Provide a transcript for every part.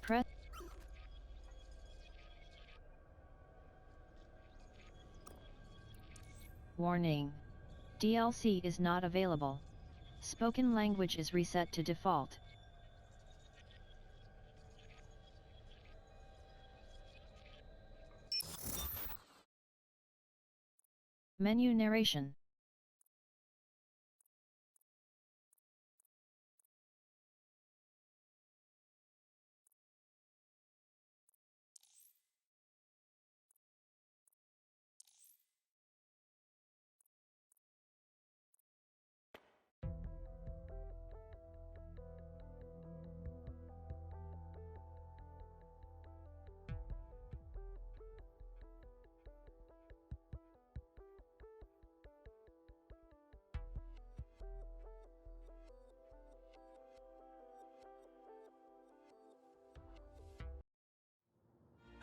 Press. Warning. DLC is not available. Spoken language is reset to default. Menu narration.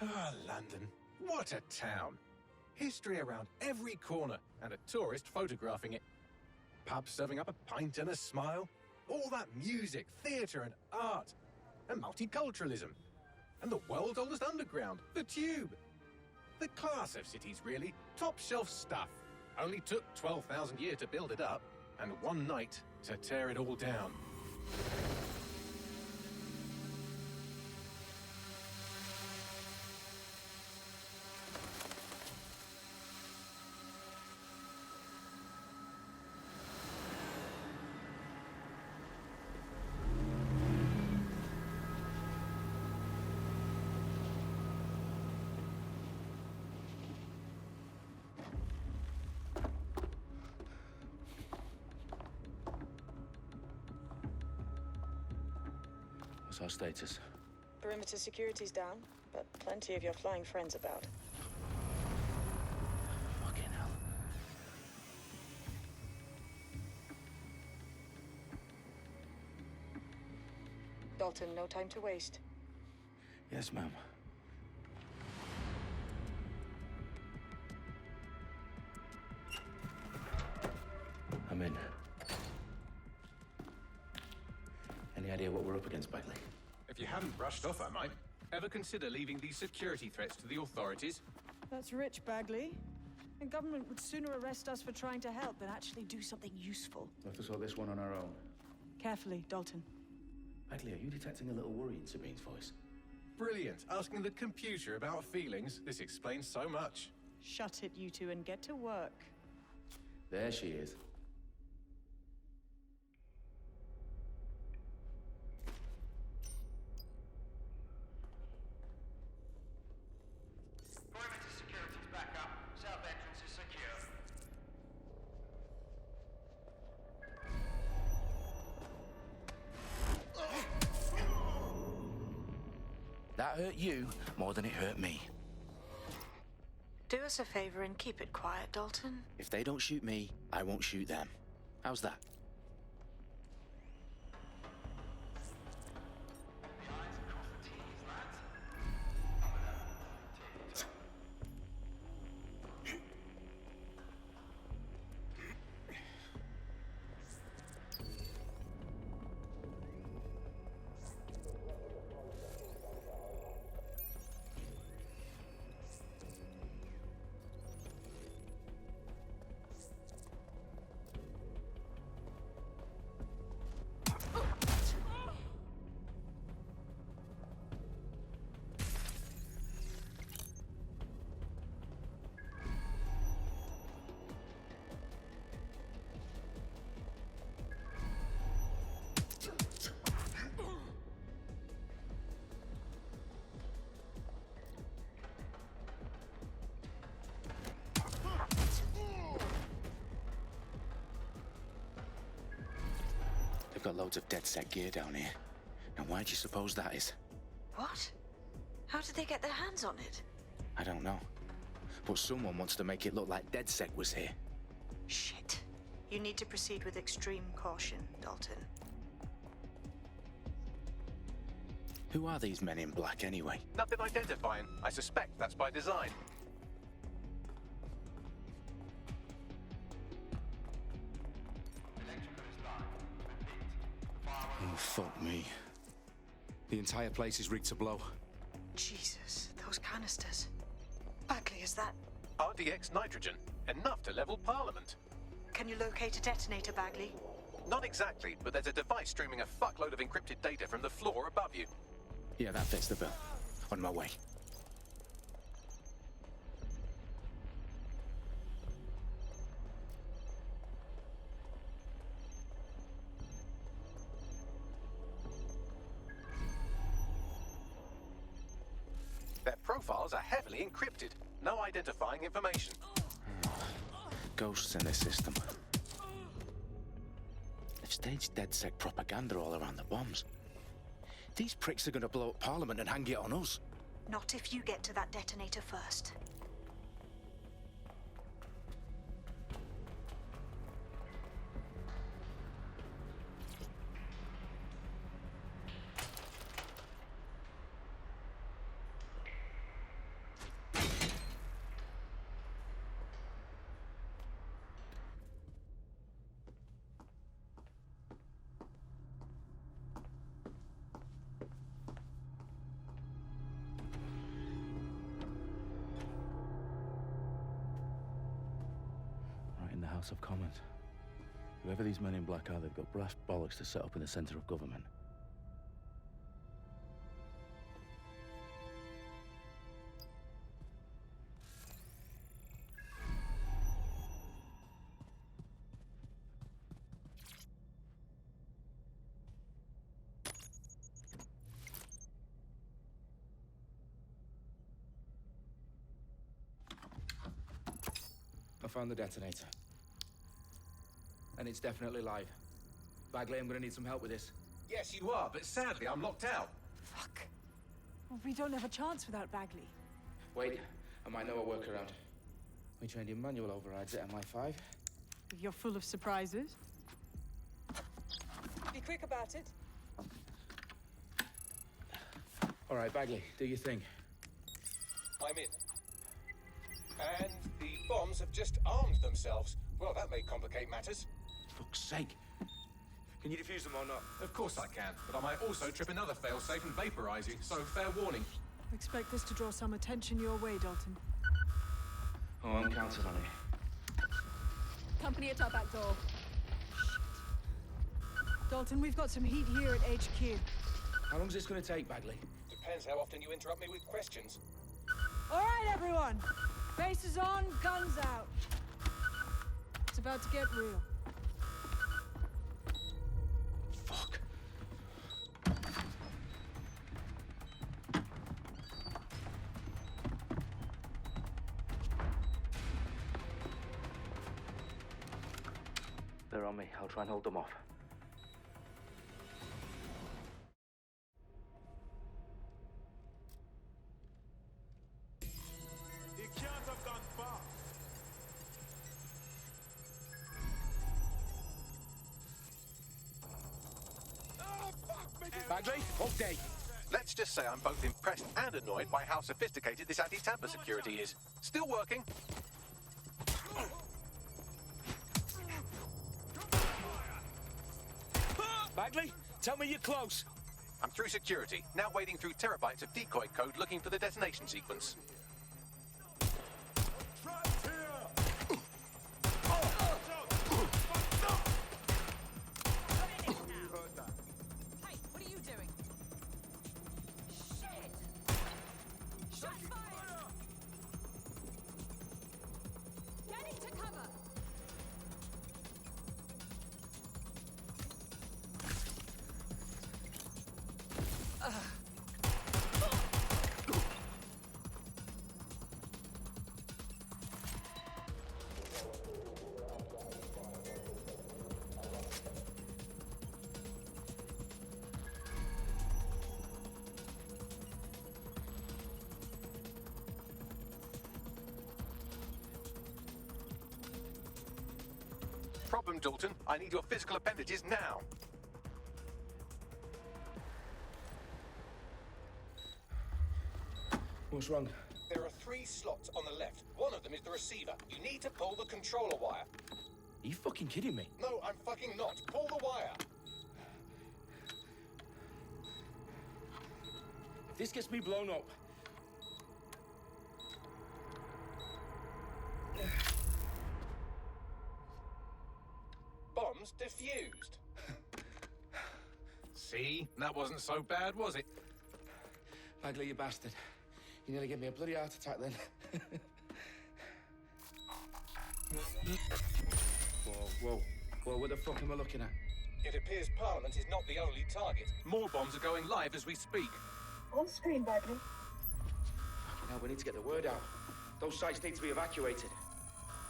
Ah, London. What a town. History around every corner and a tourist photographing it. Pubs serving up a pint and a smile. All that music, theatre and art. And multiculturalism. And the world's oldest underground, the Tube. The class of cities, really. Top shelf stuff. Only took 12,000 years to build it up and one night to tear it all down. What's our status? Perimeter security's down, but plenty of your flying friends about. Fucking hell. Dalton, no time to waste. Yes, ma'am. I'm in. Any idea what we're up against, Bagley? If you haven't brushed off, I might. Ever consider leaving these security threats to the authorities? That's rich, Bagley. The government would sooner arrest us for trying to help than actually do something useful. We'll have to sort this one on our own. Carefully, Dalton. Bagley, are you detecting a little worry in Sabine's voice? Brilliant. Asking the computer about feelings. This explains so much. Shut it, you two, and get to work. There she is. Perimeter security's back up. South entrance is secure. That hurt you more than it hurt me. Do us a favor and keep it quiet, Dalton. If they don't shoot me, I won't shoot them. How's that? They've got loads of DedSec gear down here. And why do you suppose that is? What? How did they get their hands on it? I don't know. But someone wants to make it look like DedSec was here. Shit. You need to proceed with extreme caution, Dalton. Who are these men in black anyway? Nothing identifying. I suspect that's by design. Oh, fuck me. The entire place is rigged to blow. Jesus, those canisters. Bagley, is that... RDX nitrogen. Enough to level Parliament. Can you locate a detonator, Bagley? Not exactly, but there's a device streaming a fuckload of encrypted data from the floor above you. Yeah, that fits the bill. On my way. Their profiles are heavily encrypted. No identifying information. Ghosts in the system. They've staged DedSec propaganda all around the bombs. These pricks are gonna blow up Parliament and hang it on us. Not if you get to that detonator first. In the House of Commons. Whoever these men in black are, they've got brass bollocks to set up in the center of government. I found the detonator. And it's definitely live. Bagley, I'm gonna need some help with this. Yes, you are, but sadly I'm locked out. Fuck. Well, we don't have a chance without Bagley. Wait, I might know a workaround. We trained in manual overrides at MI5. You're full of surprises. Be quick about it. All right, Bagley, do your thing. I'm in. And the bombs have just armed themselves. Well, that may complicate matters. Fuck's sake. Can you defuse them or not? Of course I can, but I might also trip another failsafe and vaporize you, so fair warning. Expect this to draw some attention your way, Dalton. Oh, I'm counting on it. Company at our back door. Shit. Dalton, we've got some heat here at HQ. How long is this gonna take, Bagley? Depends how often you interrupt me with questions. All right, everyone. Faces on, guns out. It's about to get real. Fuck. They're on me. I'll try and hold them off. You can't have gone far. Bagley, update. Let's just say I'm both impressed and annoyed by how sophisticated this anti-tamper security is. Still working. Bagley, tell me you're close. I'm through security, now wading through terabytes of decoy code looking for the detonation sequence. Hey, what are you doing? Shit! Shot fired! Get into cover! problem, Dalton. I need your physical appendages now. What's wrong? There are 3 slots on the left. One of them is the receiver. You need to pull the controller wire. Are you fucking kidding me? No, I'm fucking not. Pull the wire. If this gets me blown up... Bombs defused. See? That wasn't so bad, was it? Bagley, you bastard. You nearly gave me a bloody heart attack then. Whoa, what the fuck am I looking at? It appears Parliament is not the only target. More bombs are going live as we speak. On screen, Bagley. Now we need to get the word out. Those sites need to be evacuated.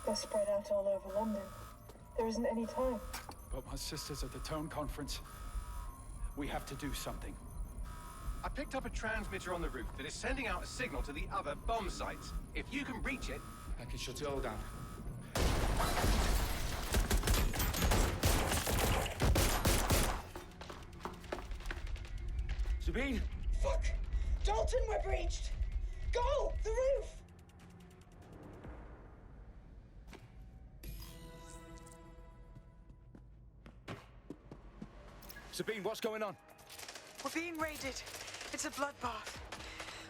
They're spread out all over London. There isn't any time. But my sister's at the town conference. We have to do something. I picked up a transmitter on the roof that is sending out a signal to the other bomb sites. If you can reach it... I can shut it all down. Sabine? Fuck! Dalton, we're breached! Go! The roof! Sabine, what's going on? We're being raided. It's a bloodbath.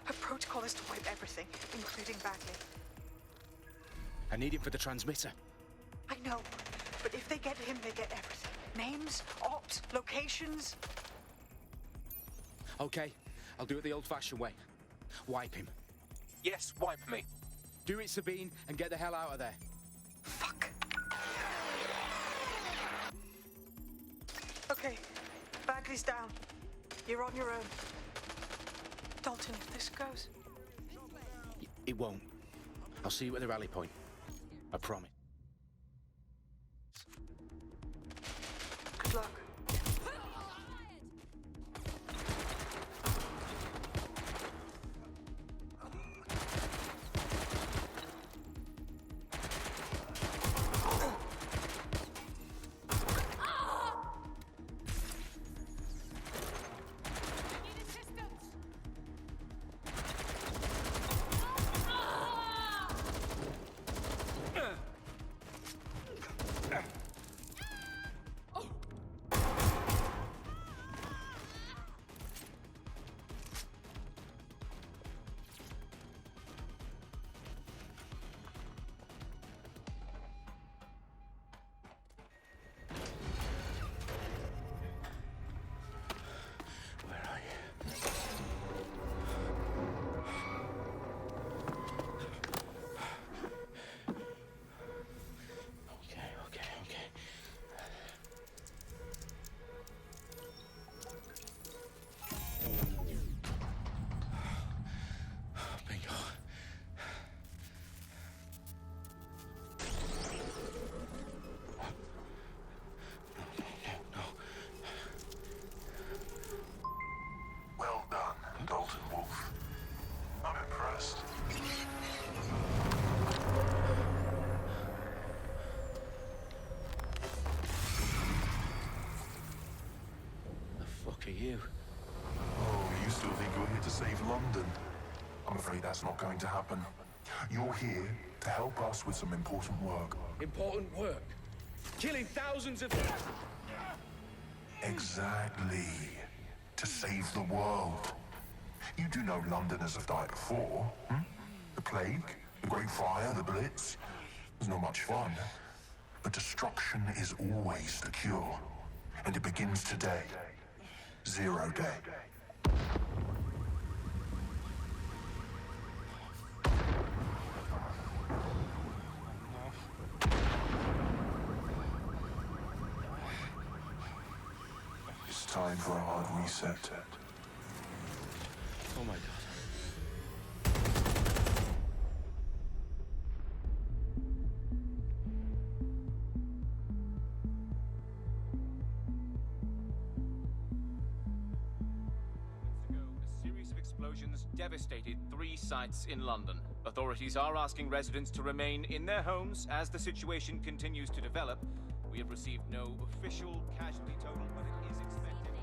Her protocol is to wipe everything, including Bagley. I need him for the transmitter. I know, but if they get him, they get everything. Names, ops, locations. Okay, I'll do it the old-fashioned way. Wipe him. Yes, wipe me. Do it, Sabine, and get the hell out of there. Fuck. Okay, Bagley's down. You're on your own. Dalton, if this goes... It won't. I'll see you at the rally point. I promise. Good luck. You? Oh, you still think you're here to save London? I'm afraid that's not going to happen. You're here to help us with some important work. Important work? Killing thousands of... Exactly. To save the world. You do know Londoners have died before, hmm? The Plague, the Great Fire, the Blitz. It's not much fun. But destruction is always the cure. And it begins today. 0 day. It's time for a hard reset. Oh my God. Devastated 3 sites in London. Authorities are asking residents to remain in their homes as the situation continues to develop. We have received no official casualty total, but it is expected.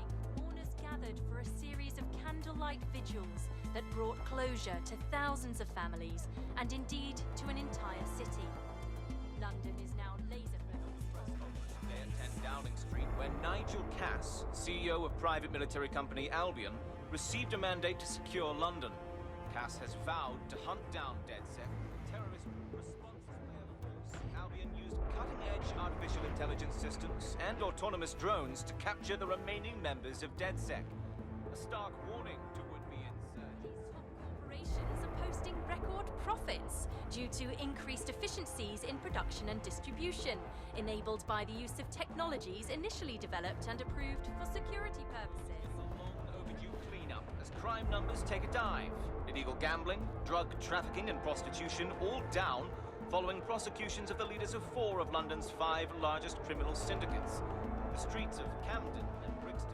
Mourners gathered for a series of candlelight vigils that brought closure to thousands of families and indeed to an entire city. London is now laser-focused. Today at 10 Downing Street, where Nigel Cass, CEO of private military company Albion, received a mandate to secure London. Cass has vowed to hunt down DedSec, a terrorist response force. Albion used cutting-edge artificial intelligence systems and autonomous drones to capture the remaining members of DedSec. A stark warning to would-be insurgents. These top corporations are posting record profits due to increased efficiencies in production and distribution, enabled by the use of technologies initially developed and approved for security purposes. As crime numbers take a dive. Illegal gambling, drug trafficking and prostitution all down following prosecutions of the leaders of 4 of London's 5 largest criminal syndicates. The streets of Camden and Brixton.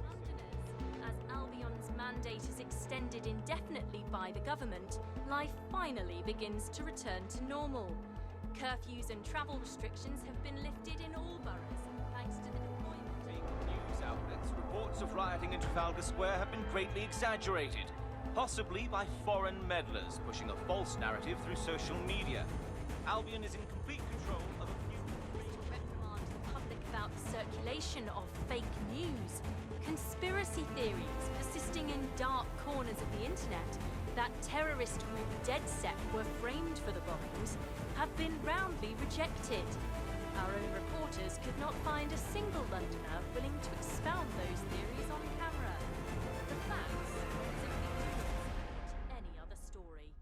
Londoners, as Albion's mandate is extended indefinitely by the government, life finally begins to return to normal. Curfews and travel restrictions have been lifted in all boroughs, thanks to the News outlets, reports of rioting in Trafalgar Square have been greatly exaggerated, possibly by foreign meddlers pushing a false narrative through social media. Albion is in complete control of a few... reprimand the public about the circulation of fake news, conspiracy theories persisting in dark corners of the internet that terrorist group DedSec were framed for the bombings have been roundly rejected. Our own reporters could not find a single Londoner willing to expound those theories on camera. The facts simply do not support any other story.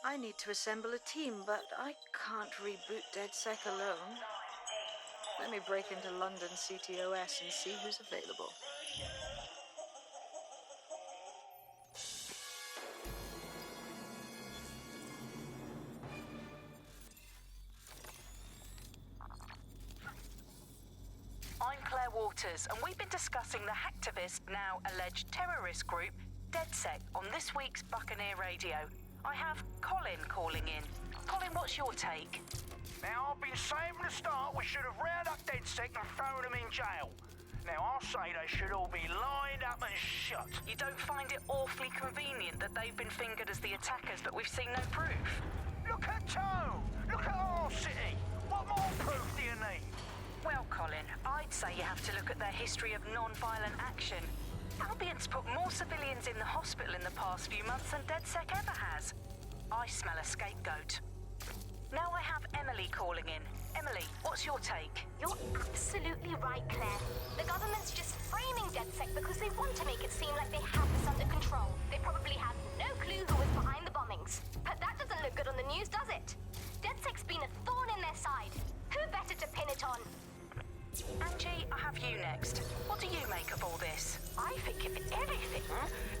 I need to assemble a team, but I can't reboot DedSec alone. Let me break into London CTOS and see who's available. I'm Claire Waters, and we've been discussing the hacktivist, now alleged terrorist group, DedSec, on this week's Buccaneer Radio. I have Colin calling in. Colin, what's your take? Now, I've been saying from the start we should have rounded up DedSec and thrown them in jail. Now, I'll say they should all be lined up and shot. You don't find it awfully convenient that they've been fingered as the attackers, but we've seen no proof? Look at Tone! Look at our city! What more proof do you need? Well, Colin, I'd say you have to look at their history of non-violent action. Albion's put more civilians in the hospital in the past few months than DedSec ever has. I smell a scapegoat. Now I have Emily calling in. Emily, what's your take? You're absolutely right, Claire. The government's just framing DedSec because they want to make it seem like they have this under control. They probably have no clue who was behind the bombings. But that doesn't look good on the news, does it? DedSec's been a thorn in their side. Who better to pin it on? Angie, I have you next. What do you make of all this? I think if anything,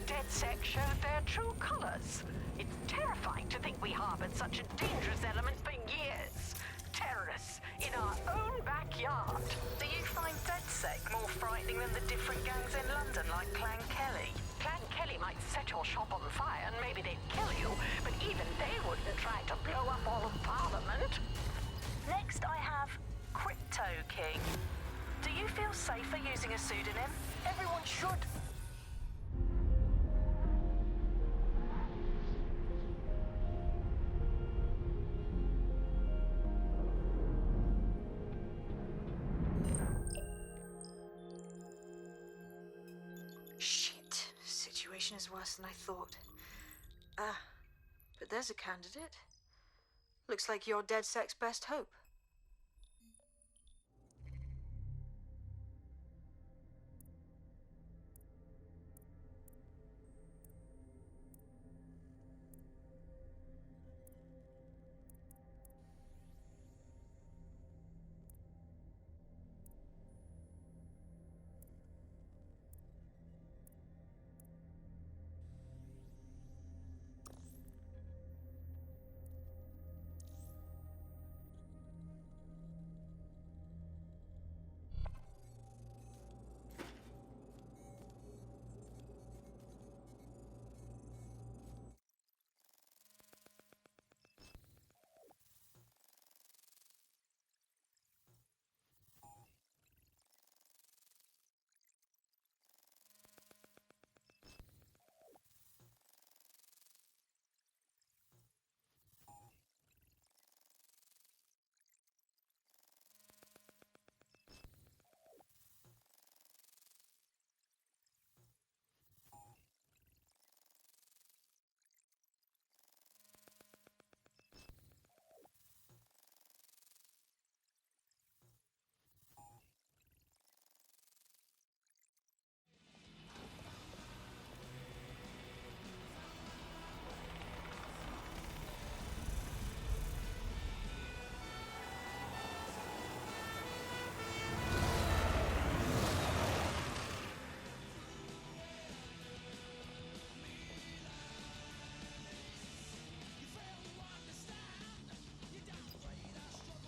DedSec showed their true colours. It's terrifying to think we harboured such a dangerous element for years. Terrorists in our own backyard. Do you find DedSec more frightening than the different gangs in London, like Clan Kelly? Clan Kelly might set your shop on fire and maybe they'd kill you, but even they wouldn't try to blow up all of Parliament. Next, I have Crypto King. Do you feel safer using a pseudonym? Everyone should. Shit. Situation is worse than I thought. Ah, but there's a candidate. Looks like you're DedSec's best hope.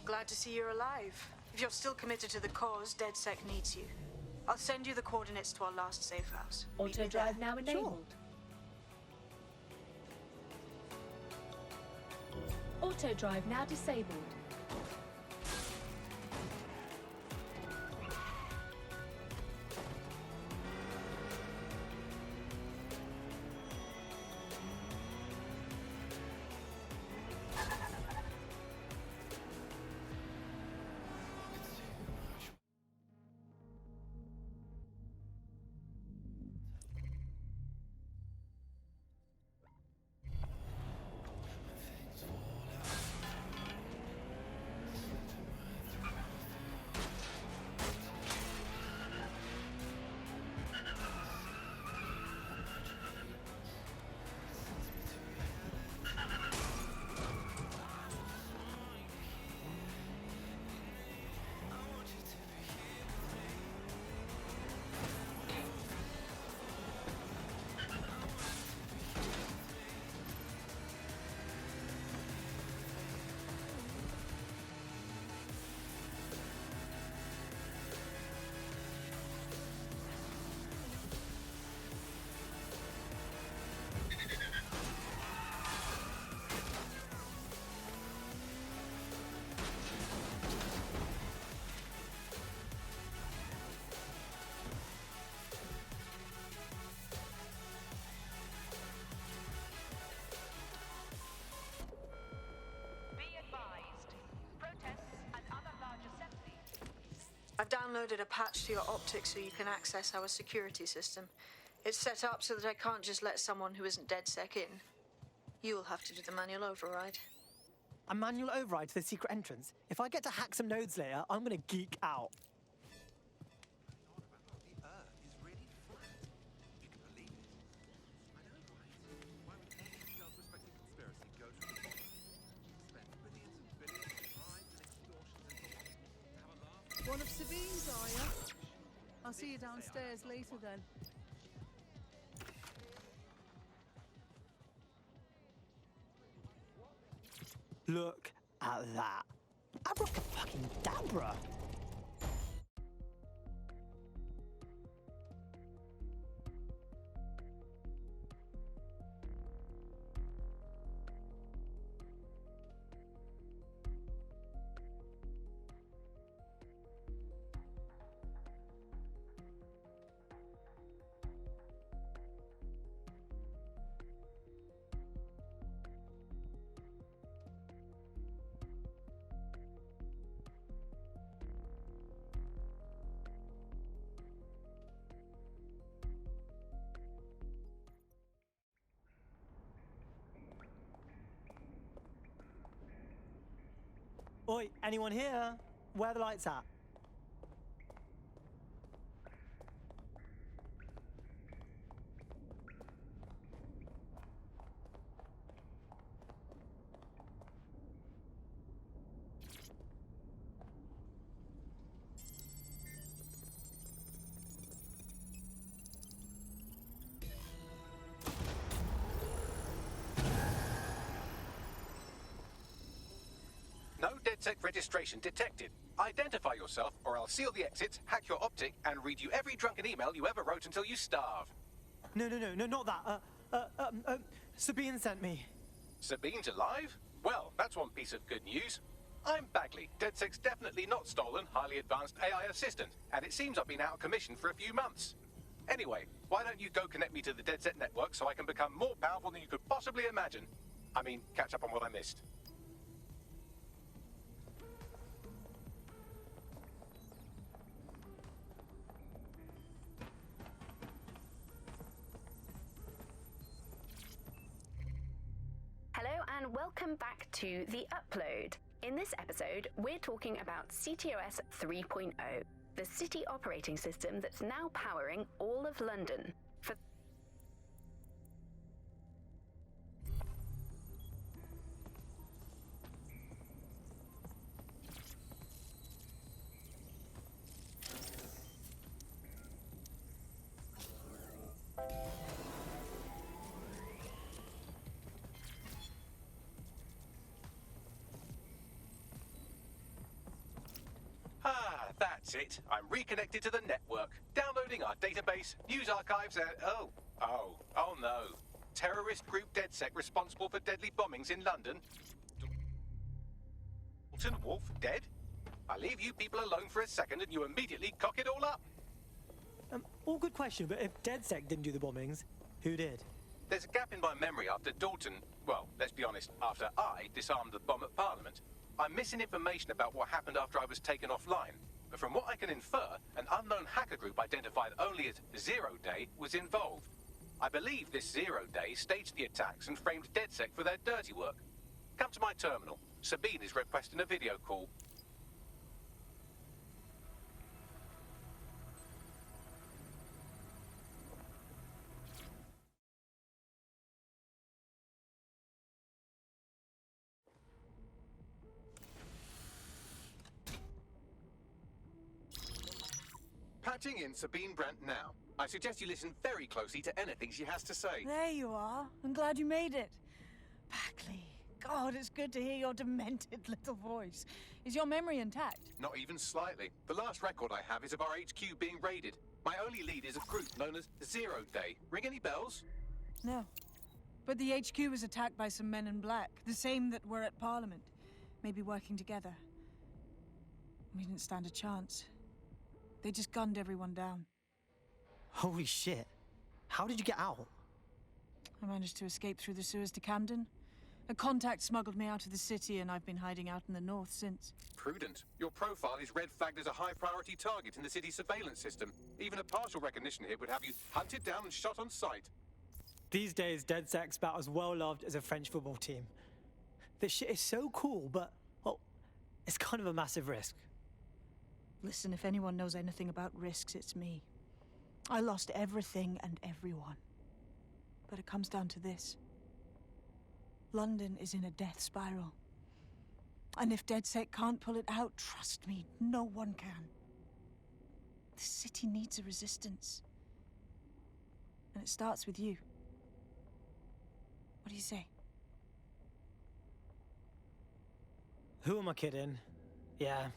Glad to see you're alive. If you're still committed to the cause, DedSec needs you. I'll send you the coordinates to our last safe house. Meet Auto me drive there. now enabled. Auto drive now disabled. I've downloaded a patch to your optics so you can access our security system. It's set up so that I can't just let someone who isn't DedSec in. You'll have to do the manual override. A manual override to the secret entrance? If I get to hack some nodes later, I'm gonna geek out. One of Sabine's, are you? I'll see you downstairs later then. Look at that. Abracadabra! Oi, anyone here? Where are the lights at? No DedSec registration detected. Identify yourself, or I'll seal the exits, hack your optic, and read you every drunken email you ever wrote until you starve. No, not that. Sabine sent me. Sabine's alive? Well, that's one piece of good news. I'm Bagley, DedSec's definitely not stolen, highly advanced AI assistant, and it seems I've been out of commission for a few months. Anyway, why don't you go connect me to the DedSec network so I can become more powerful than you could possibly imagine? I mean, catch up on what I missed. Hello and welcome back to The Upload. In this episode, we're talking about CTOS 3.0, the city operating system that's now powering all of London. That's it. I'm reconnected to the network, downloading our database, news archives, and oh no. Terrorist group DedSec responsible for deadly bombings in London. Dalton Wolf dead? I leave you people alone for a second and you immediately cock it all up. All good question, but if DedSec didn't do the bombings, who did? There's a gap in my memory after Dalton, well, let's be honest, after I disarmed the bomb at Parliament. I'm missing information about what happened after I was taken offline. But from what I can infer, an unknown hacker group identified only as Zero Day was involved. I believe this Zero Day staged the attacks and framed DedSec for their dirty work. Come to my terminal. Sabine is requesting a video call. Patching in Sabine Brandt now. I suggest you listen very closely to anything she has to say. There you are. I'm glad you made it. Bagley. God, it's good to hear your demented little voice. Is your memory intact? Not even slightly. The last record I have is of our HQ being raided. My only lead is a group known as Zero Day. Ring any bells? No. But the HQ was attacked by some men in black, the same that were at Parliament. Maybe working together. We didn't stand a chance. They just gunned everyone down. Holy shit. How did you get out? I managed to escape through the sewers to Camden. A contact smuggled me out of the city, and I've been hiding out in the north since. Prudent. Your profile is red flagged as a high-priority target in the city's surveillance system. Even a partial recognition here would have you hunted down and shot on sight. These days, DedSec's about as well loved as a French football team. This shit is so cool, but, well, it's kind of a massive risk. Listen, if anyone knows anything about risks, it's me. I lost everything and everyone. But it comes down to this. London is in a death spiral. And if DedSec can't pull it out, trust me, no one can. The city needs a resistance. And it starts with you. What do you say? Who am I kidding? Yeah,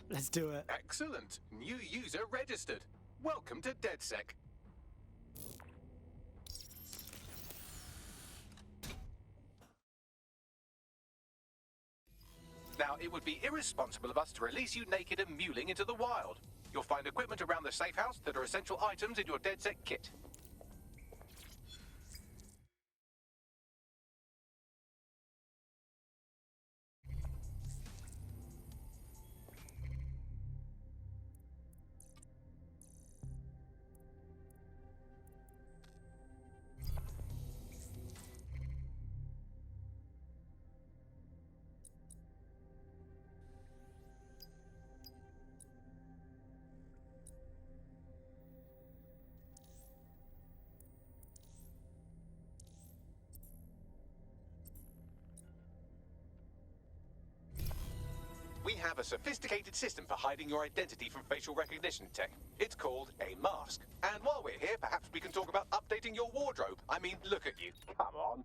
let's do it. Excellent. New user registered. Welcome to DedSec. Now, it would be irresponsible of us to release you naked and mewling into the wild. You'll find equipment around the safe house that are essential items in your DedSec kit. We have a sophisticated system for hiding your identity from facial recognition tech. It's called a mask. And while we're here, perhaps we can talk about updating your wardrobe. I mean, look at you. Come on.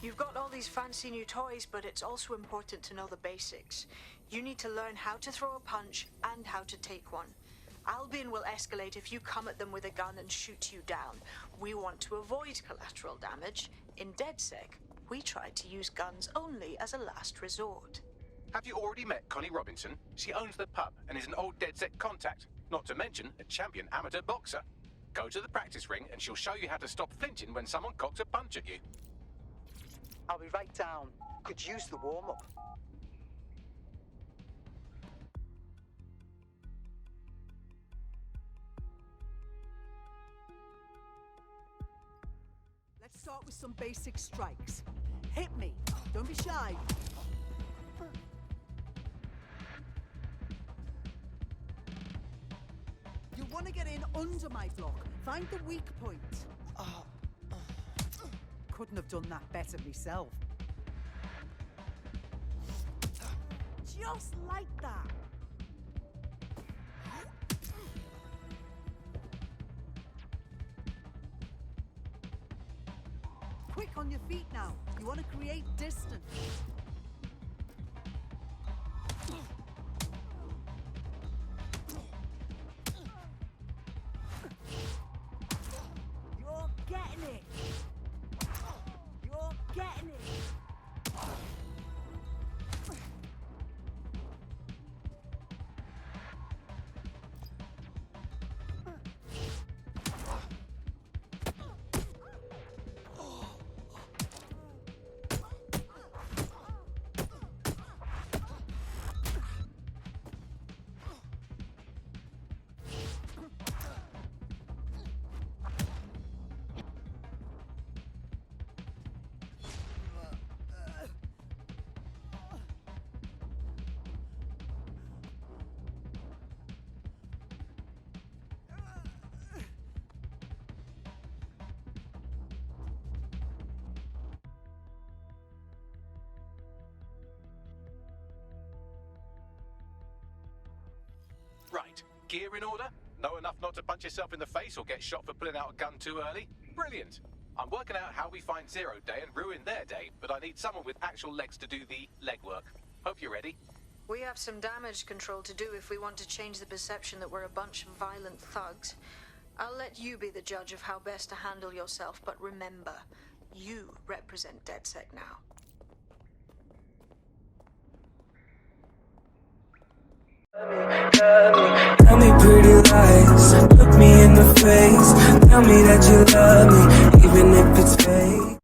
You've got all these fancy new toys, but it's also important to know the basics. You need to learn how to throw a punch and how to take one. Albion will escalate if you come at them with a gun and shoot you down. We want to avoid collateral damage. In DedSec, we try to use guns only as a last resort. Have you already met Connie Robinson? She owns the pub and is an old DedSec contact, not to mention a champion amateur boxer. Go to the practice ring and she'll show you how to stop flinching when someone cocks a punch at you. I'll be right down. Could use the warm-up. Let's start with some basic strikes. Hit me. Don't be shy. You want to get in under my block. Find the weak point. Couldn't have done that better myself. Just like that. Quick on your feet now. You want to create distance. You're getting it. You're getting it! Right. Gear in order? Know enough not to punch yourself in the face or get shot for pulling out a gun too early? Brilliant. I'm working out how we find Zero Day and ruin their day, but I need someone with actual legs to do the legwork. Hope you're ready. We have some damage control to do if we want to change the perception that we're a bunch of violent thugs. I'll let you be the judge of how best to handle yourself, but remember, you represent DedSec now. Tell me pretty lies, look me in the face. Tell me that you love me.